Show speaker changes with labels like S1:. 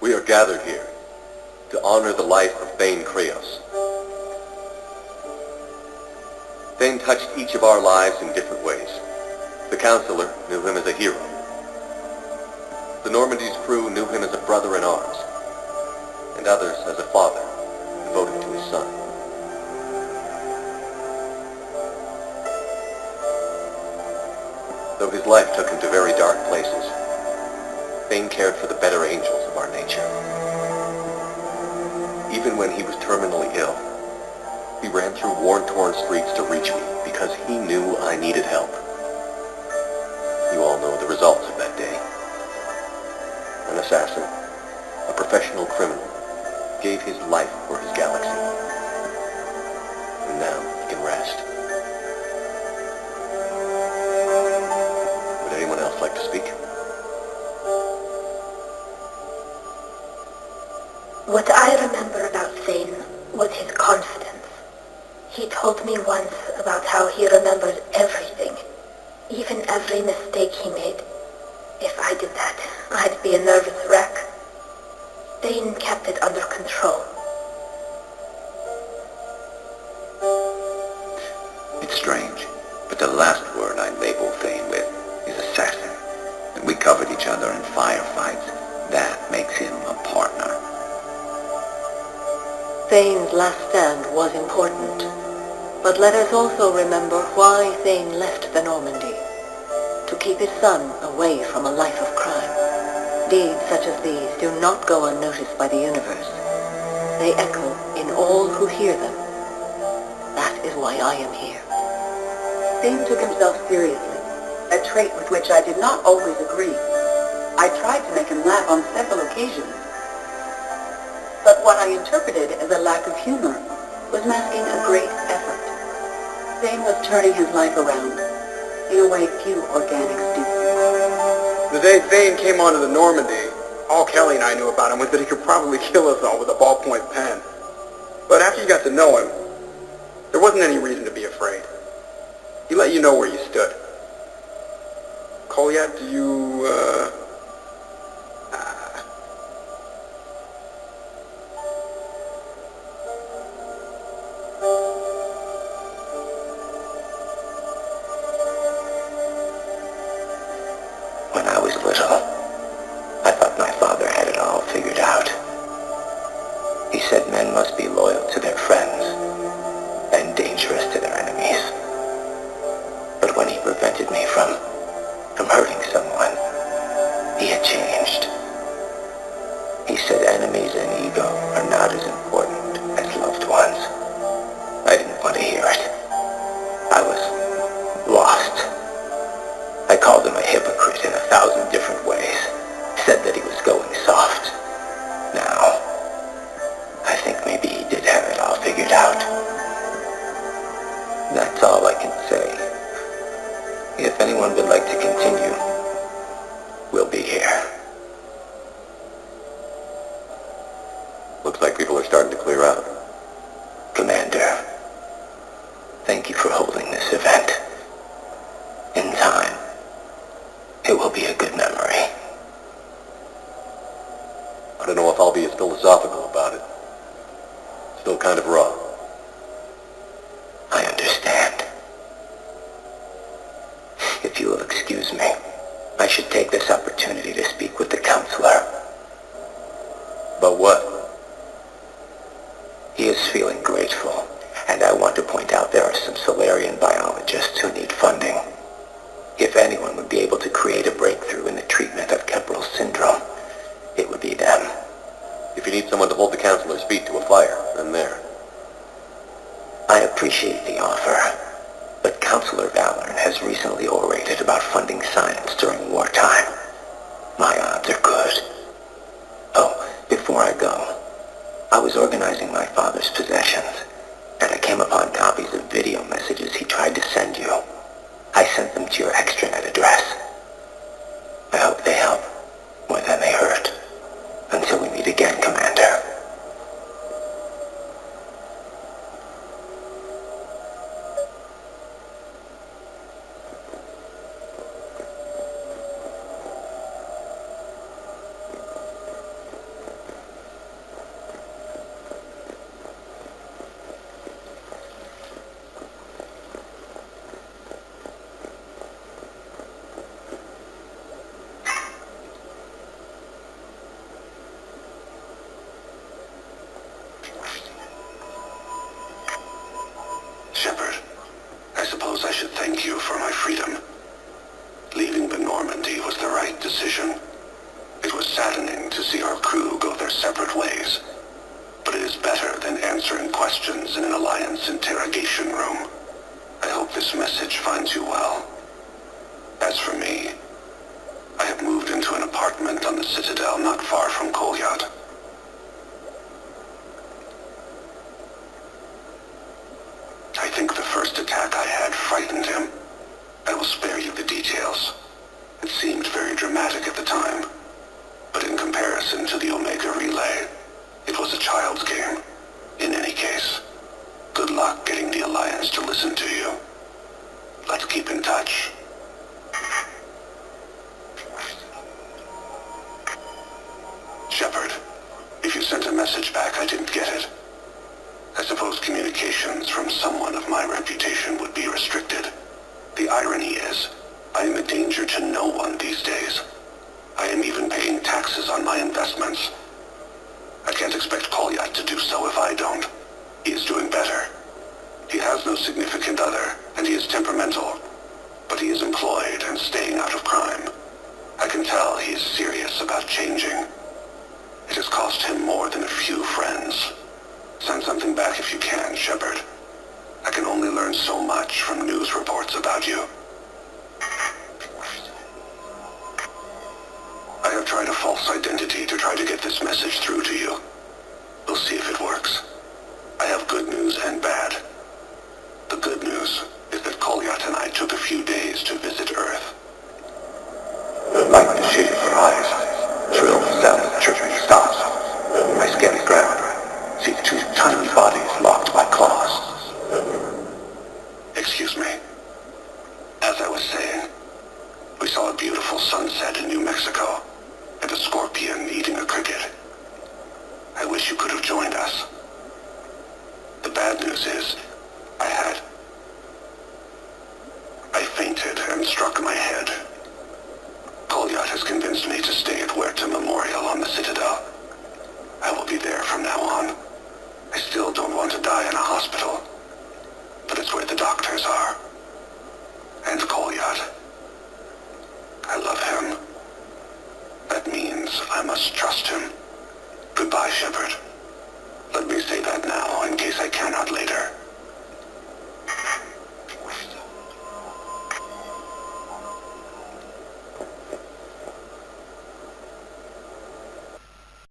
S1: We are gathered here to honor the life of Thane. Thane touched each of our lives in different ways. The counselor knew him as a hero. The Normandy's crew knew him as a brother in arms, and others as a father devoted to his son. Though his life took him to very dark places, Thane cared for the better angels of our nature. Even when he was terminally ill, he ran through worn-torn streets to reach me because he knew I needed help. You all know the results of that day. An assassin, a professional criminal, gave his life for his galaxy. And now he can rest. Would anyone else like to speak?
S2: What I remember about Thane was his confidence. He told me once about how he remembered everything, even every mistake he made. If I did that, I'd be a nervous wreck. Thane kept it under control.
S3: It's strange, but the last word I label Thane with is assassin. And we covered each other in firefights. That makes him a partner.
S4: Thane's last stand was important, but let us also remember why Thane left the Normandy. To keep his son away from a life of crime. Deeds such as these do not go unnoticed by the universe. They echo in all who hear them. That is why I am here.
S5: Thane took himself seriously, a trait with which I did not always agree. I tried to make him laugh on several occasions. But what I interpreted as a lack of humor was masking a great effort. Thane was turning his life around in a way few organics do.
S6: The day Thane came onto the Normandy, all Kelly and I knew about him was that he could probably kill us all with a ballpoint pen. But after you got to know him, there wasn't any reason to be afraid. He let you know where you stood. Kolyat, do you,
S3: When I was little, I thought my father had it all figured out. He said men must be loyal to their friends and dangerous to their enemies. But when he prevented me from hurting someone, he had changed. He said enemies and ego are not as important as loved ones. I didn't want to hear it. I was lost. I called him a hypocrite in 1,000 different ways. Said that he was going soft. Now, I think maybe he did have it all figured out. That's all I can say. If anyone would like to continue, we'll be here.
S1: Looks like people are starting to clear out.
S3: Commander, thank you for holding this event. In time, it will be a good memory.
S1: I don't know if I'll be as philosophical about it. Still kind of raw.
S3: I understand. If you will excuse me, I should take this opportunity to speak with the counselor.
S1: About what?
S3: He is feeling grateful, and I want to point out there are some Solarian biologists who need funding. If anyone would be able to create a breakthrough in the treatment of Kepler's syndrome, it would be them.
S1: If you need someone to hold the counselor's feet to a fire, then there.
S3: I appreciate the offer, but Counselor Valorn has recently orated about funding science during wartime. My odds are good. Oh, before I go, I was organizing my father's possessions, and I came upon copies of video messages he tried to send you. I sent them to your extranet address. I hope they help more than they hurt. Until we meet again, Commander.
S7: separate ways. But it is better than answering questions in an Alliance interrogation room. I hope this message finds you well. As for me, I have moved into an apartment on the Citadel not far from Kolyat. I think the first attack I had frightened him. I will spare you the details. It seemed very dramatic at the time, but in comparison to the Omega Relay, it was a child's game. In any case, good luck getting the Alliance to listen to you. Let's keep in touch. Shepard, if you sent a message back, I didn't get it. I suppose communications from someone of my reputation would be restricted. The irony is, I am a danger to no one these days. I am even paying taxes on my investments. I can't expect Kolyat to do so if I don't. He is doing better. He has no significant other, and he is temperamental. But he is employed and staying out of crime. I can tell he is serious about changing. It has cost him more than a few friends. Send something back if you can, Shepard. I can only learn so much from news reports about you. I have tried a false identity to try to get this message through to you. We'll see if it works. I have good news and bad. The good news is that Kolyat and I took a few days to visit Earth.
S3: Like the shape of her eyes, shrill sound of chirping stops. I scan the ground, see two tiny bodies locked by claws.
S7: Excuse me. As I was saying, we saw a beautiful sunset in New Mexico, and a scorpion eating a cricket. I wish you could have joined us. The bad news is, I fainted and struck my head. Kolyat has convinced me to stay at Huerta Memorial on the Citadel. I will be there from now on. I still don't want to die in a hospital, but it's where the doctors are. And Kolyat. I love him. That means I must trust him. Goodbye, Shepard. Let me say that now